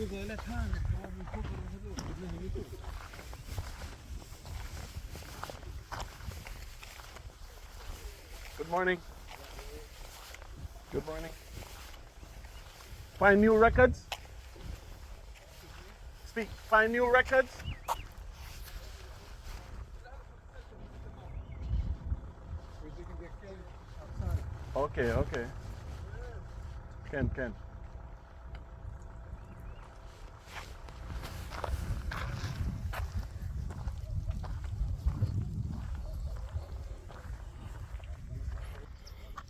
Good morning. Good morning. Find new records? Speak. Find new records? Okay, okay. Ken.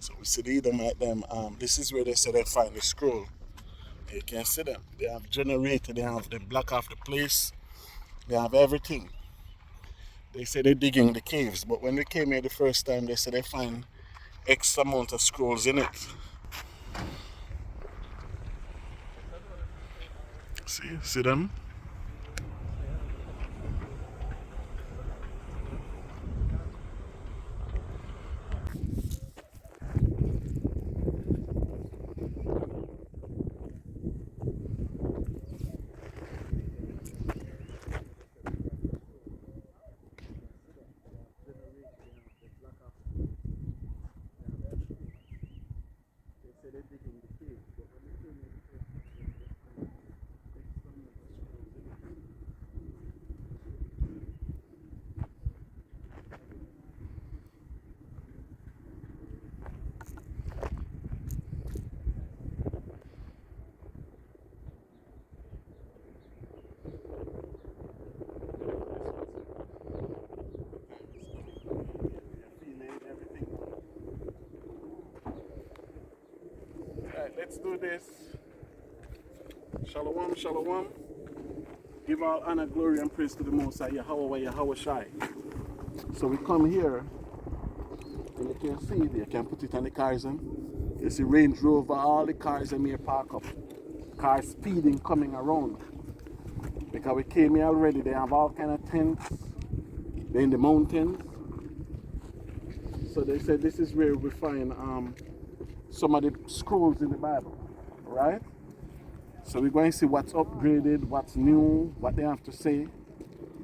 So we see them at them. This is where they say they find the scroll. You can see them. They have generator, they have them block off the place, they have everything. They say they're digging the caves, but when they came here the first time, they said they find X amount of scrolls in it. See them? Alright, let's do this. Shalom, shalom. Give all honor, glory, and praise to the Most High, YAHAWAH, YAHAWAH. So we come here, and you can see it, you can put it on the cars. You see Range Rover, all the cars in here park up. Cars speeding, coming around. Because we came here already, they have all kind of tents. They're in the mountains. So they said this is where we find some of the scrolls in the Bible, right? So we're going to see what's upgraded, what's new, what they have to say.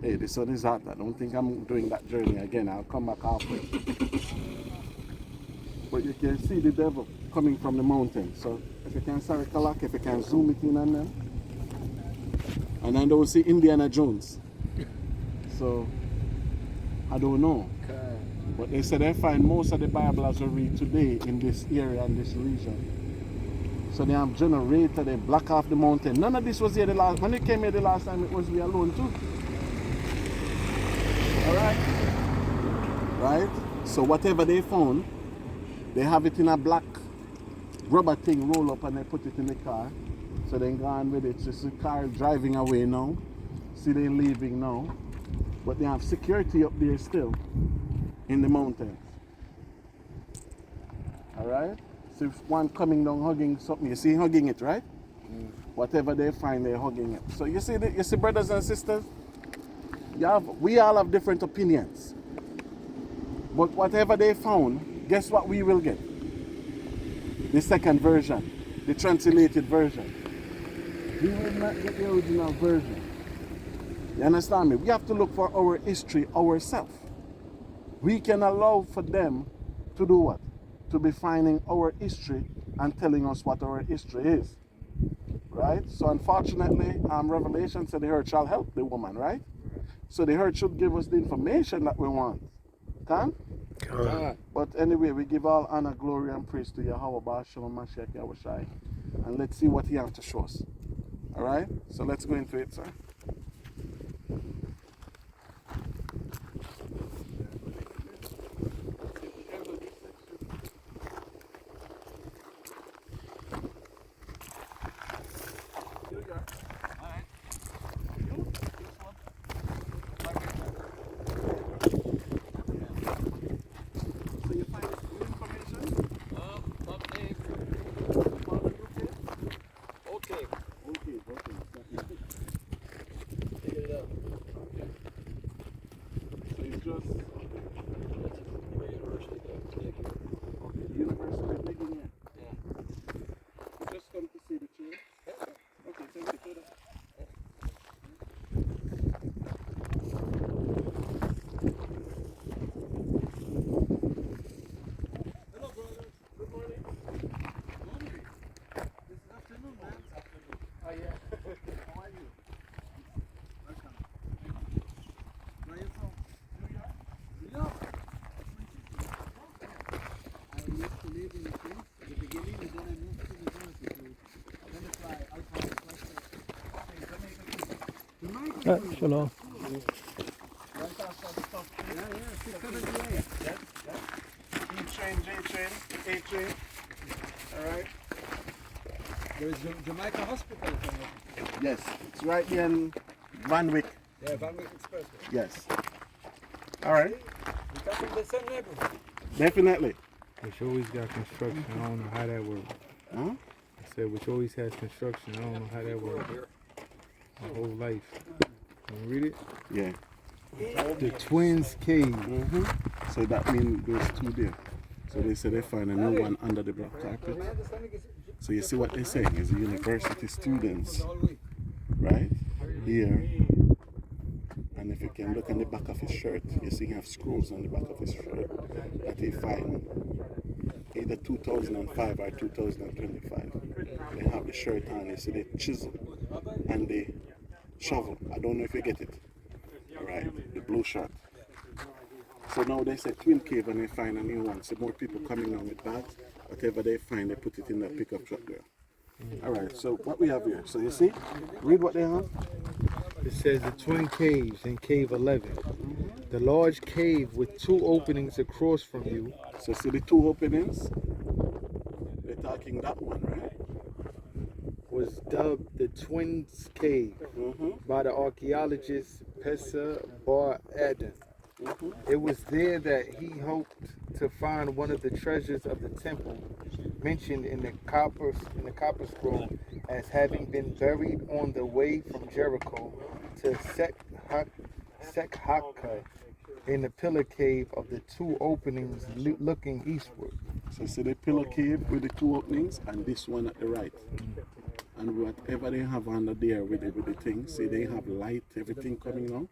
Hey, the sun is hot. I don't think I'm doing that journey again. I'll come back halfway. But you can see the devil coming from the mountain. So if you can circle, if you can zoom it in on them. And then they'll see Indiana Jones. So I don't know. But they said they find most of the Bible as we read today in this area and this region. So they have generator, they block off the mountain. None of this was here the last, when they came here the last time, it was we alone too. Alright? Right? So whatever they found, they have it in a black rubber thing, roll up, and they put it in the car. So they go on with it. So the car driving away now. See they leaving now. But they have security up there still in the mountains. Alright? So if one coming down hugging something, you see hugging it, right? Whatever they find, they're hugging it. So you see brothers and sisters, we all have different opinions. But whatever they found, guess what we will get? The second version, the translated version. We will not get the original version. You understand me? We have to look for our history ourselves. We can allow for them to do what? To be finding our history and telling us what our history is. Right? So unfortunately, Revelation said the herd shall help the woman, right? So the herd should give us the information that we want. Can? But anyway, we give all honor, glory, and praise to YAHAWAH, Shalom, Mashiach, Yahawashi. And let's see what he has to show us. Alright? So let's go into it, sir. Oh, yeah. How are you? Welcome. Where are you from? New York? I used to live in the States at the beginning, and then I moved to New Jersey. Then that's why I found Jamaica. Shalom. Right after the stop. Yeah, 678. Yeah. E train, J train, A train. Alright. There is Jamaica Hospital. Yes, it's right here in Van Wyck. Yeah, Van Wyck Express. Yes. Alright. You come from the same neighborhood. Definitely. Which always got construction. I don't know how that works. Huh? I said, which always has construction. I don't know how that works. My whole life. Can you read it? Yeah. The Twins Cave. So that means there's two there. So they say they find a new one under the black carpet. So you see what they're saying is the university students, right? Here. And if you can look on the back of his shirt, you see he have scrolls on the back of his shirt that he find either 2005 or 2025. They have the shirt on, you see the chisel and the shovel. I don't know if you get it. Right, the blue shirt. So now they say Twin Cave and they find a new one. So more people coming on with bags. Whatever they find, they put it in the pickup truck there. Alright, so what we have here. So you see, read what they have. It says the Twin Caves in Cave 11. The large cave with two openings across from you. So see the two openings? They're talking that one, right? Was dubbed the Twins Cave by the archaeologist Pesa Bar Adan. It was there that he hoped to find one of the treasures of the temple mentioned in the copper scroll as having been buried on the way from Jericho to Sekhaka in the pillar cave of the two openings looking eastward. So see the pillar cave with the two openings and this one at the right. And whatever they have under there with the thing, see they have light, everything coming out.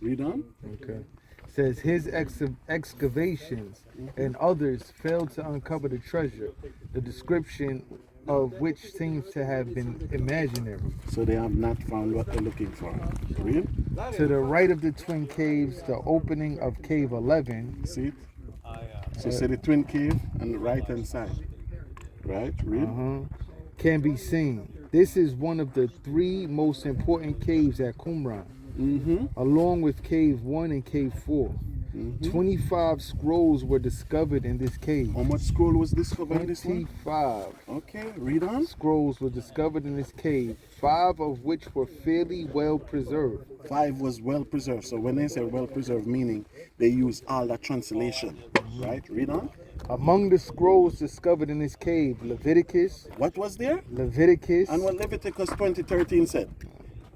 Read on. Okay. Says his excavations and others failed to uncover the treasure, the description of which seems to have been imaginary. So they have not found what they're looking for. Read. To the right of the Twin Caves, the opening of Cave 11. See it? So see the Twin Cave on the right hand side. Right? Read. Can be seen. This is one of the three most important caves at Qumran, along with Cave 1 and Cave 4. 25 scrolls were discovered in this cave. How much scroll was discovered in this one? 25 Okay, read on. scrolls were discovered in this cave, 5 of which were fairly well preserved. 5 was well preserved. So when they say well preserved, meaning they use all that translation. Right? Read on. Among the scrolls discovered in this cave, Leviticus. What was there? Leviticus. And what Leviticus 20:13 said.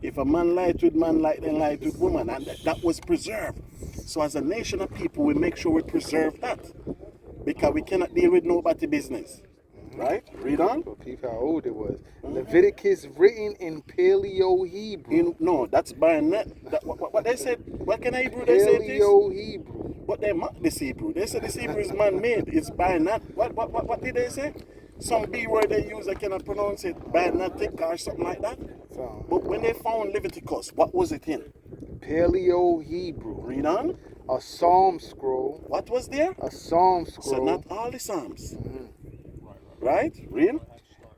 If a man lied with man, then lied with woman. And that was preserved. So as a nation of people, we make sure we preserve that. Because we cannot deal with nobody business. Right? Read on. People how old it was. Leviticus written in Paleo Hebrew. No, that's bayonet. What they said, what kind of Hebrew they say it is? Paleo Hebrew. But they mock this Hebrew. They say this Hebrew is man-made. It's bayonet. What did they say? Some B word they use, they cannot pronounce it, bayonetic or something like that. But when they found Leviticus, what was it in? Paleo Hebrew. Read on. A psalm scroll. What was there? A psalm scroll. So not all the Psalms. Right? Read.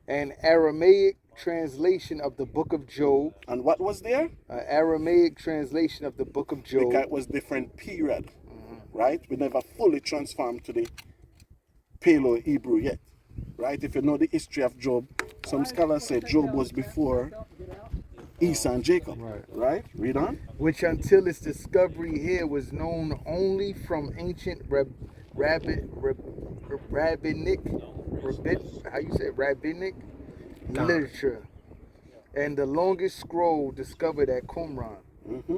An Aramaic translation of the book of Job. And what was there? An Aramaic translation of the book of Job. Because it was different period. Right? We never fully transformed to the Paleo Hebrew yet. Right? If you know the history of Job, some scholars say Job was before Esau and Jacob. Right? Read on. Which until its discovery here was known only from ancient rabbinic literature. And the longest scroll discovered at Qumran.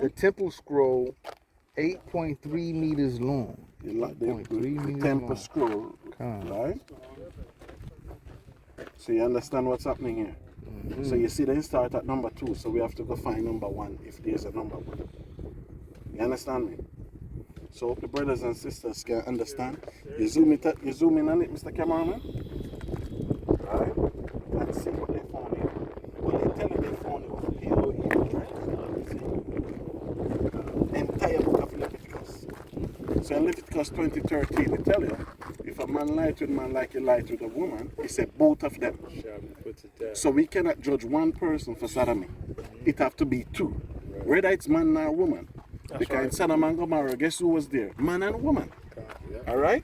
The temple scroll, 8.3 meters long. The temple scroll. Right? So you understand what's happening here? So you see they start at number 2, so we have to go find number 1 if there's a number 1. You understand me? So the brothers and sisters can understand. You zoom in on it, Mr. Cameraman. Right? And see what they found here. What they tell you they in Leviticus 20:13, it tell you, if a man lied with a man like he lied with a woman, he said both of them. Shall be put to death. So we cannot judge one person for sodomy. It have to be two. Whether it's man or woman. Because in Sodom and Gomorrah, guess who was there? Man and woman. Yeah. Alright?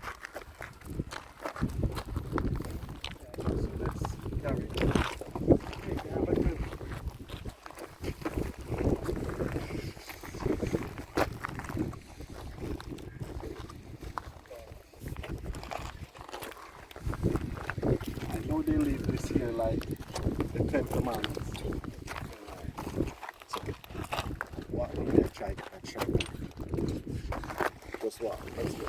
So let's carry I know they leave this here like the 10 commandments. It's okay. What we may try to try. Just what? Let's go.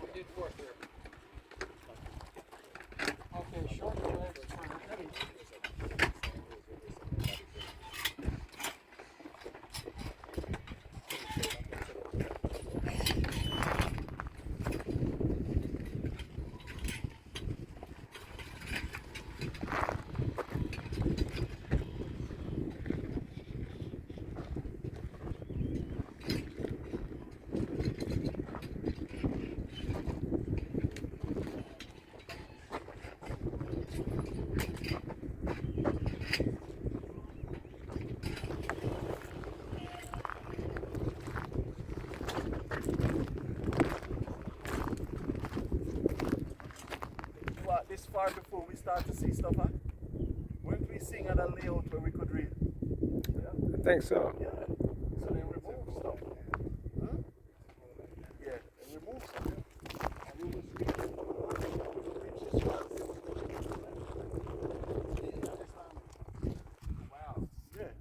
We did work there. Okay, short legs, What, this far before we start to see stuff, huh? Weren't we seeing at a layout where we could read? Yeah. I think so. Yeah. So they remove stuff. Huh? Yeah, they remove stuff. And you will see reach this far. Wow. Yeah.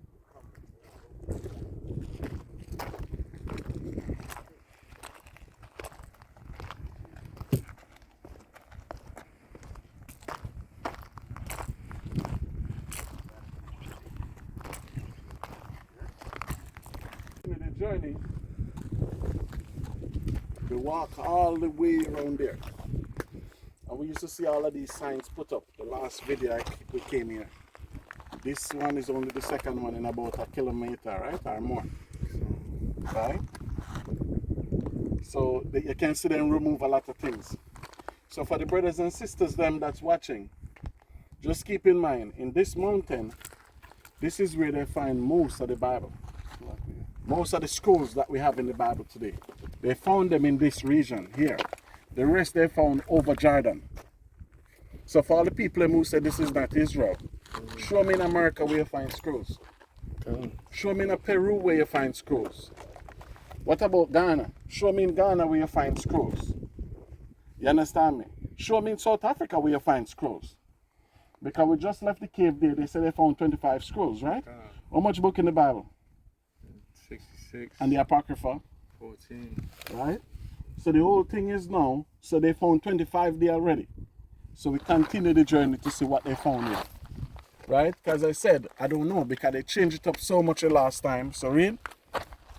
The journey, we walk all the way around there, and we used to see all of these signs put up. The last video we came here, this one is only the second one in about a kilometer, right, or more, right? So you can see them remove a lot of things. So for the brothers and sisters them that's watching, just keep in mind, in this mountain, this is where they find most of the Bible. Most of the scrolls that we have in the Bible today, they found them in this region here. The rest they found over Jordan. So for all the people who say this is not Israel, show me in America where you find scrolls. Show me in Peru where you find scrolls. What about Ghana? Show me in Ghana where you find scrolls. You understand me? Show me in South Africa where you find scrolls. Because we just left the cave there, they said they found 25 scrolls, right? How much book in the Bible? 66. And the Apocrypha? 14. Right? So the whole thing is now, so they found 25 there already. So we continue the journey to see what they found here. Right? Because I said, I don't know, because they changed it up so much the last time. So read.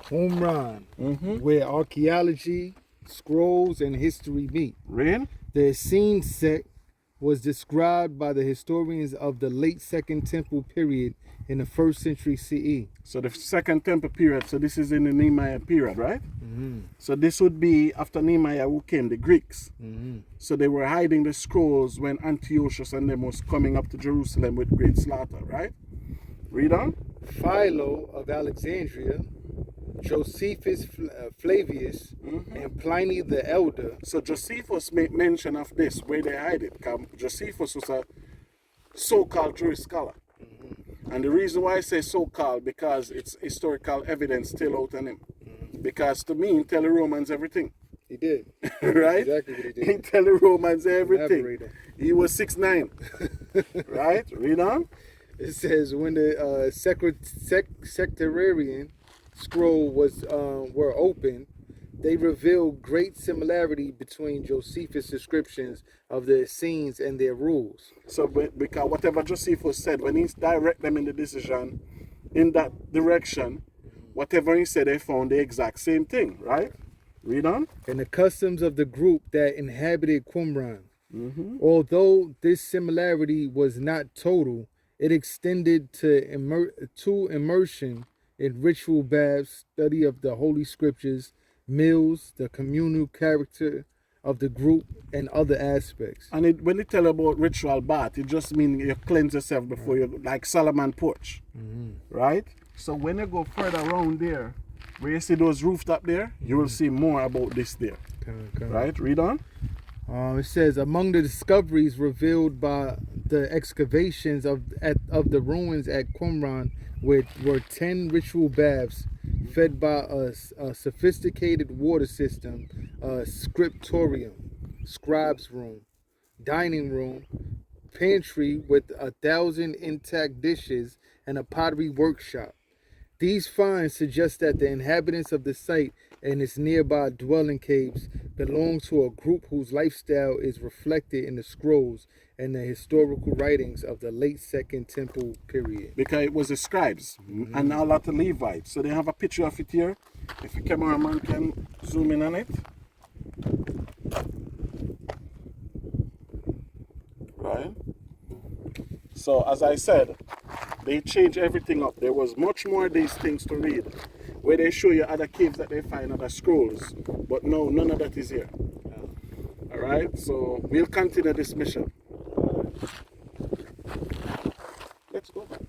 Qumran, where archaeology, scrolls, and history meet. Read. The Essene sect was described by the historians of the late Second Temple period in the 1st century CE. So the Second Temple period, so this is in the Nehemiah period, right? So this would be after Nehemiah who came, the Greeks. So they were hiding the scrolls when Antiochus and them was coming up to Jerusalem with great slaughter, right? Read on. Philo of Alexandria, Josephus Flavius, and Pliny the Elder. So Josephus made mention of this, where they hide it. Josephus was a so-called Jewish scholar. And the reason why I say so-called, because it's historical evidence still out on him. Because to me, he tell the Romans everything. He did. Right? Exactly what he did. He tell the Romans everything. Elaborating. He was 6'9". Right? Read on. It says when the sectarian scroll were opened, they revealed great similarity between Josephus' descriptions of the Essenes and their rules. So because whatever Josephus said, when he direct them in the decision in that direction, whatever he said, they found the exact same thing, right? Read on. And the customs of the group that inhabited Qumran. Although this similarity was not total, it extended to immersion in ritual baths, study of the holy scriptures, meals, the communal character of the group, and other aspects. And when they tell about ritual bath, it just means you cleanse yourself before you, like Solomon porch, right? So when you go further around there, where you see those rooftop there, you will see more about this there, right? Read on. It says, among the discoveries revealed by the excavations of the ruins at Qumran were 10 ritual baths fed by a sophisticated water system, a scriptorium, scribe's room, dining room, pantry with 1,000 intact dishes, and a pottery workshop. These finds suggest that the inhabitants of the site and its nearby dwelling caves belong to a group whose lifestyle is reflected in the scrolls and the historical writings of the late Second Temple period. Because it was the scribes and a lot of Levites. So they have a picture of it here. If the cameraman can zoom in on it. Right? So as I said, they changed everything up. There was much more of these things to read, where they show you other caves that they find, other scrolls. But no, none of that is here. Alright, so we'll continue this mission. Let's go back.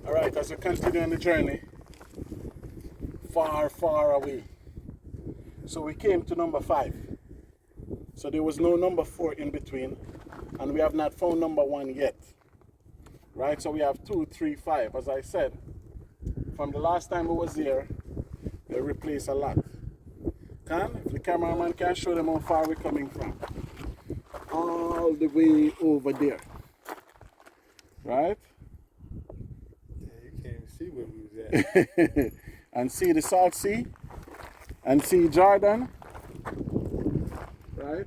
Alright, as we continue on the journey, far, far away. So we came to number 5. So there was no number 4 in between, and we have not found number 1 yet. Right, so we have 2, 3, 5. As I said, from the last time we was here, they replaced a lot. If the cameraman can show them how far we're coming from. All the way over there. Right? You can't even see where we was at. And see the Salt Sea, and see Jordan, right?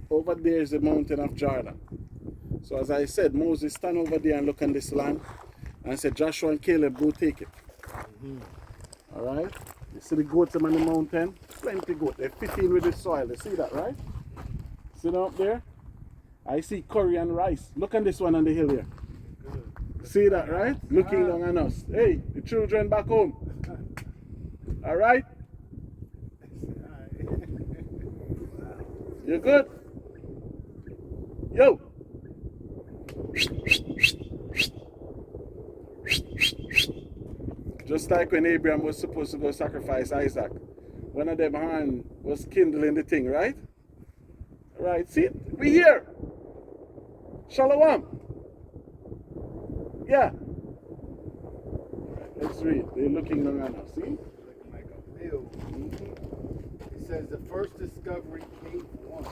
Over there is the mountain of Jordan. So as I said, Moses stand over there and look on this land, and said, Joshua and Caleb, go take it. All right? You see the goats on the mountain? Plenty goat. They fit in with the soil. You see that, right? See that up there? I see curry and rice. Look at this one on the hill here. See that, right? Looking down on us. Hey, the children back home. All right? You good? Yo. Just like when Abraham was supposed to go sacrifice Isaac. One of them hand was kindling the thing, right? Right, see? We here. Shalom. Yeah. Let's read. They're looking down on us, see? Looking like a mill. It says the first discovery, Cave 1,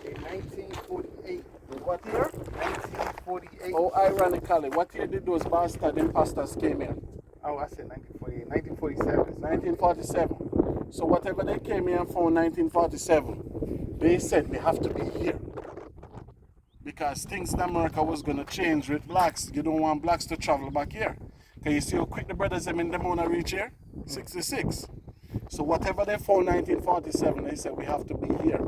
in 1948. What year? 1948. Oh, ironically, what year did those bastard imposters came in? Oh, I said 1948. 1947. 1947. So whatever they came here for 1947, they said we have to be here. Because things in America was going to change with blacks. You don't want blacks to travel back here. Can you see how quick the brothers them in them want to reach here? 66. So whatever they found 1947, they said we have to be here.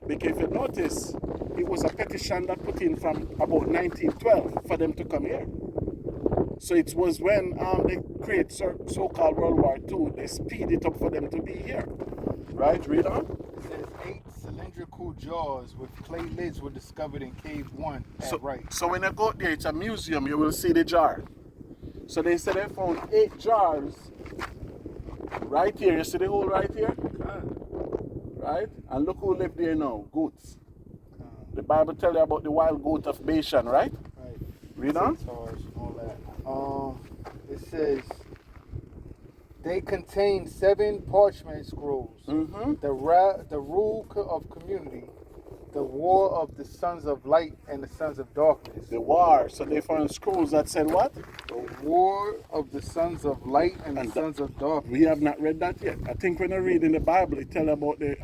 Because if you notice, it was a petition that put in from about 1912 for them to come here. So it was when they create so-called World War II, they speed it up for them to be here. Right? Read on. It says 8 cylindrical jars with clay lids were discovered in Cave 1 at right. So when you go there, it's a museum, you will see the jar. So they said they found 8 jars right here. You see the hole right here? Right? And look who lived there now, goats. The Bible tells you about the wild goat of Bashan, right? Right. Read on. All that. It says they contain 7 parchment scrolls. The rule of community, the war of the sons of light and the sons of darkness. The war. So they found scrolls that said what? The war of the sons of light and the sons of darkness. We have not read that yet. I think when you read in the Bible, it tells about the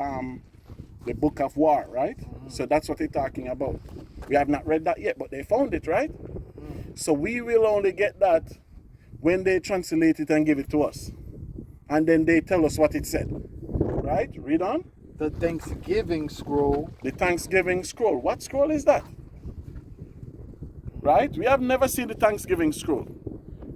book of war, right? So that's what they're talking about. We have not read that yet, but they found it, right? So we will only get that when they translate it and give it to us. And then they tell us what it said. Right? Read on. The Thanksgiving scroll. The Thanksgiving scroll. What scroll is that? Right? We have never seen the Thanksgiving scroll.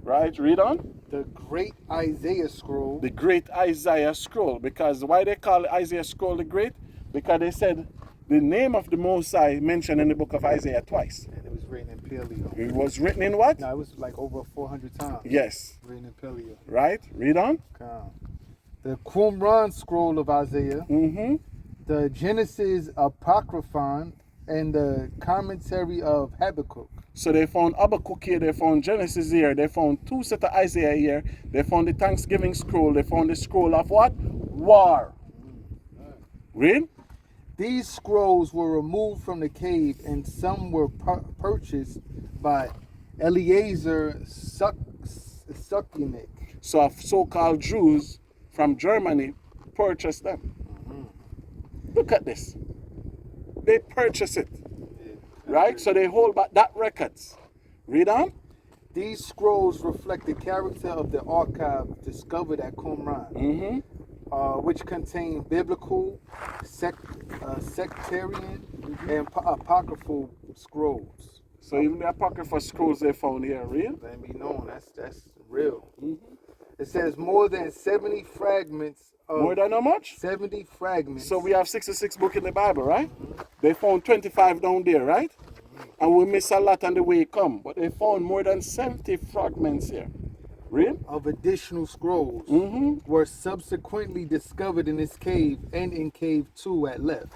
Right? Read on. The Great Isaiah scroll. The Great Isaiah scroll. Because why they call Isaiah scroll the Great? Because they said the name of the Most High mentioned in the book of Isaiah twice. And it was written in Paleo. It was written in what? No, it was like over 400 times. Yes. Written in Paleo. Right? Read on. The Qumran scroll of Isaiah. The Genesis Apocryphon and the commentary of Habakkuk. So they found Habakkuk here, they found Genesis here, they found 2 sets of Isaiah here, they found the Thanksgiving scroll, they found the scroll of what? War. Read? These scrolls were removed from the cave and some were purchased by Eliezer Suckinik. So so-called Jews from Germany purchased them. Look at this. They purchase it. Right? So they hold back that records. Read on. These scrolls reflect the character of the archive discovered at Qumran, which contain biblical, sectarian, and apocryphal scrolls. So even the apocryphal scrolls they found here, real? Let me know, that's real. It says more than 70 fragments. More than how much? 70 fragments. So we have 66 books in the Bible, right? They found 25 down there, right? And we miss a lot on the way it come. But they found more than 70 fragments here. Real? Of additional scrolls were subsequently discovered in this cave and in Cave 2 at left.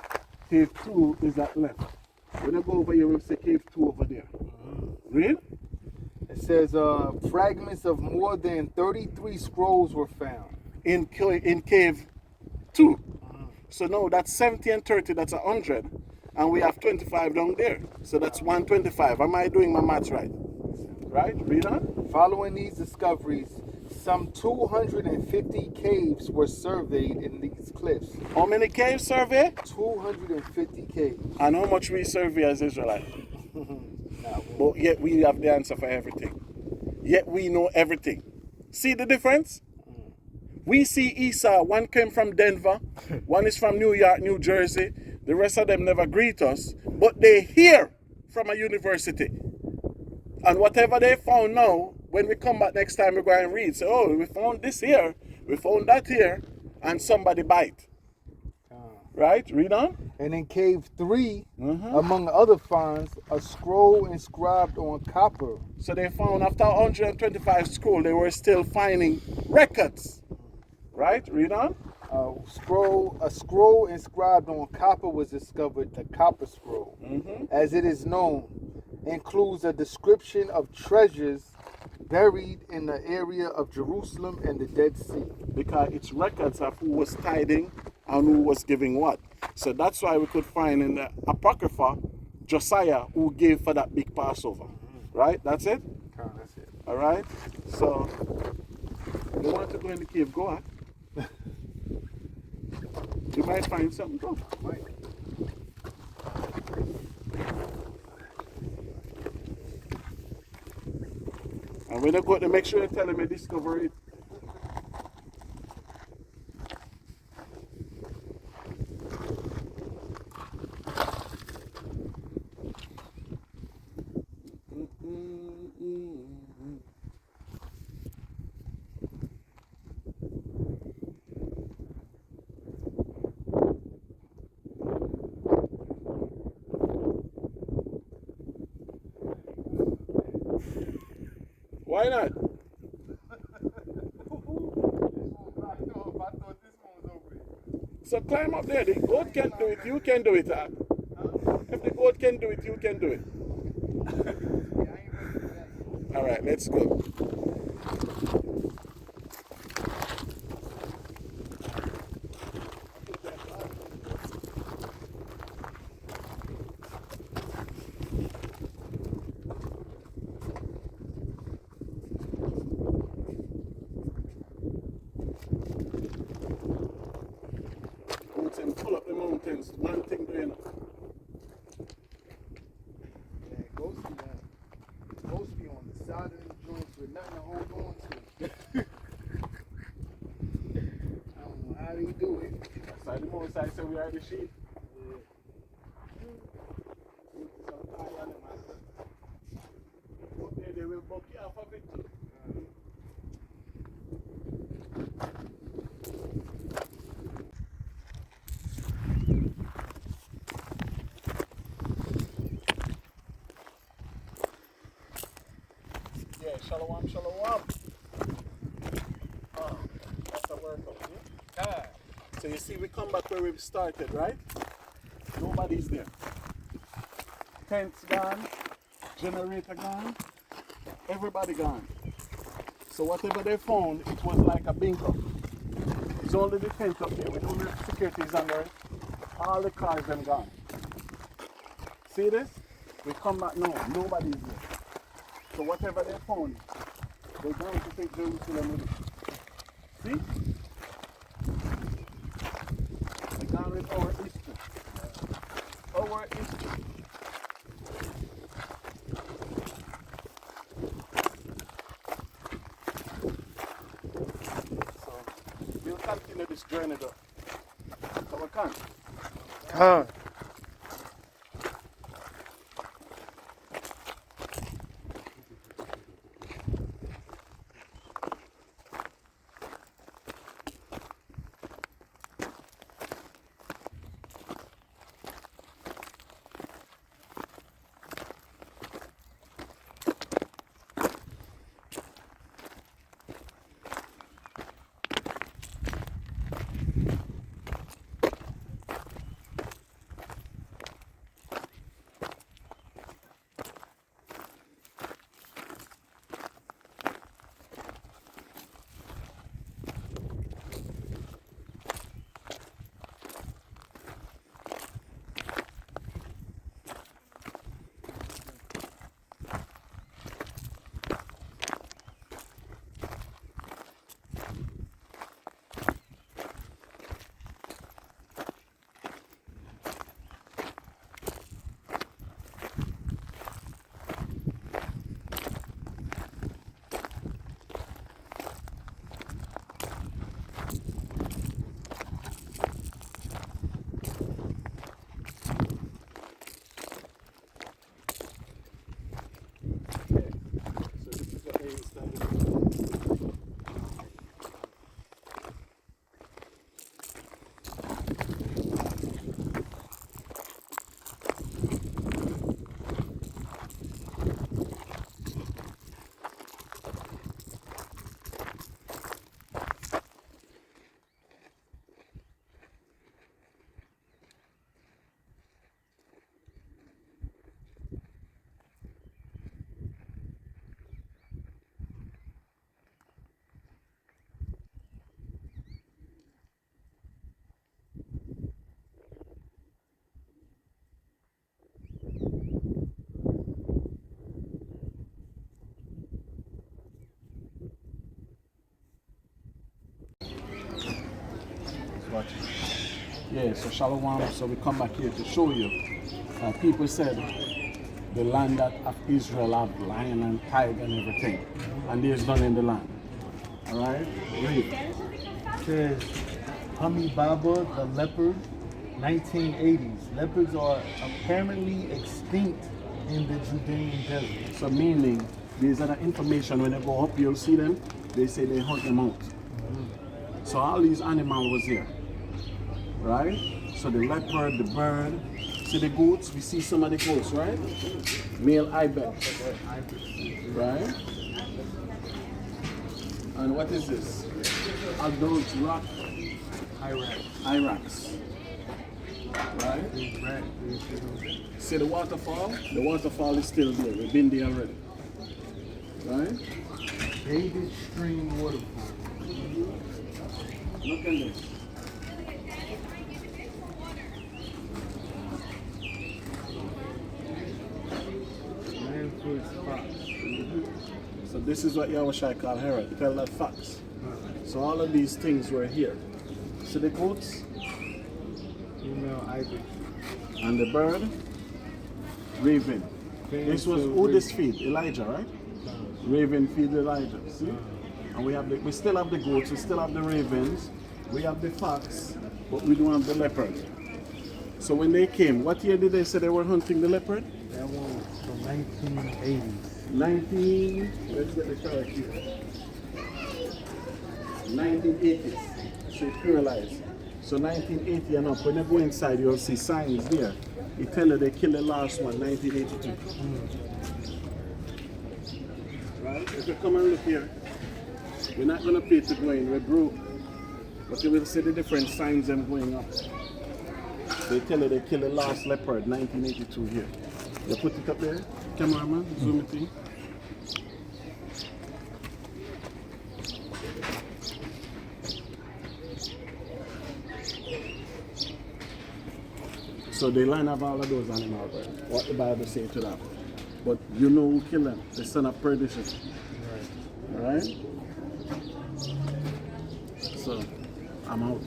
Cave 2 is at left. When I go over here, we'll see Cave 2 over there. Real? It says fragments of more than 33 scrolls were found. In Cave 2. So no, that's 70 and 30, that's 100. And we have 25 down there. So that's 125. Am I doing my maths right? Right? Read on. Following these discoveries, some 250 caves were surveyed in these cliffs. How many caves survey? 250 caves. And how much we survey as Israelites? But yet we have the answer for everything. yet we know everything. See the difference? We see Esau, one came from Denver, one is from New York, New Jersey. The rest of them never greet us, but they hear from a university. And whatever they found now, when we come back next time, we go and read. Say, oh, we found this here, we found that here, and somebody bite. Right? Read on. And in cave 3, among other finds, a scroll inscribed on copper. So they found after 125 scrolls, they were still finding records. Right? Read on. A scroll inscribed on copper was discovered, the Copper Scroll. As it is known, includes a description of treasures buried in the area of Jerusalem and the Dead Sea. Because it's records of who was tithing and who was giving what. So that's why we could find in the Apocrypha, Josiah who gave for that big Passover. Right? That's it? That's it. All right? So, you want to go in the cave, go on. You might find something good. Might. And when you go to make sure you tell them you discover it. Why not? So climb up there. The goat can do it, you can do it. If the goat can do it, you can do it. All right, let's go. Pull up the mountains, one thing doing. Yeah, ghosts be on the side of the joints with nothing to hold on to. I don't know how they do it. That's why the most I say we are the sheep. Okay, they will buck you off of it too. Shalom, shalom. That's a workout, yeah? So you see, we come back where we started, right? Nobody's there. Tent's gone, generator gone, everybody gone. So whatever they found, it was like a bingo. It's only the tent up here. We don't have securities under it. All the cars them gone. See this? We come back now, nobody's there. So whatever they found, they're going to take Jerusalem with them. See? They're gone with our history. Our history. So we'll continue this journey though. So we can't. Yeah, so Shalom. So we come back here to show you. People said the land that of Israel have lion and tiger and everything. And there's none in the land. Alright? Read. It says Hummy Baba the leopard, 1980s. Leopards are apparently extinct in the Judean desert. So meaning, these are the information when they go up, you'll see them, they say they hunt them out. So all these animals was here. Right? So the leopard, the bird, see the goats, we see some of the goats, right? Male ibex. Right? And what is this? Adult rock hyrax. Right? See the waterfall? The waterfall is still there. We've been there already. Right? David Stream Waterfall. Look at this. Manford's Fox. So this is what YAHAWAH call Herod. Tell that fox. So all of these things were here. See the goats? Female Ibex. And the bird? Raven. This was who this feed? Elijah, right? Raven feed Elijah. See? And we still have the goats, we still have the ravens, we have the fox, but we don't have the leopard. So when they came, what year did they say they were hunting the leopard? That one was from 1980s. Let's get the correct year. 1980s. So it pluralized. So 1980 and up, when you go inside, you'll see signs there. It tell you they killed the last one, 1982. Right? If you come and look here, we're not going to pay to go in, we're broke. But you will see the different signs them going up. They tell you they killed the last leopard, 1982 here. You put it up there, cameraman, zoom it in. So they line up all of those animals, right? What the Bible say to that. But you know who killed them? The son of perdition. Right. Alright? So, I'm out.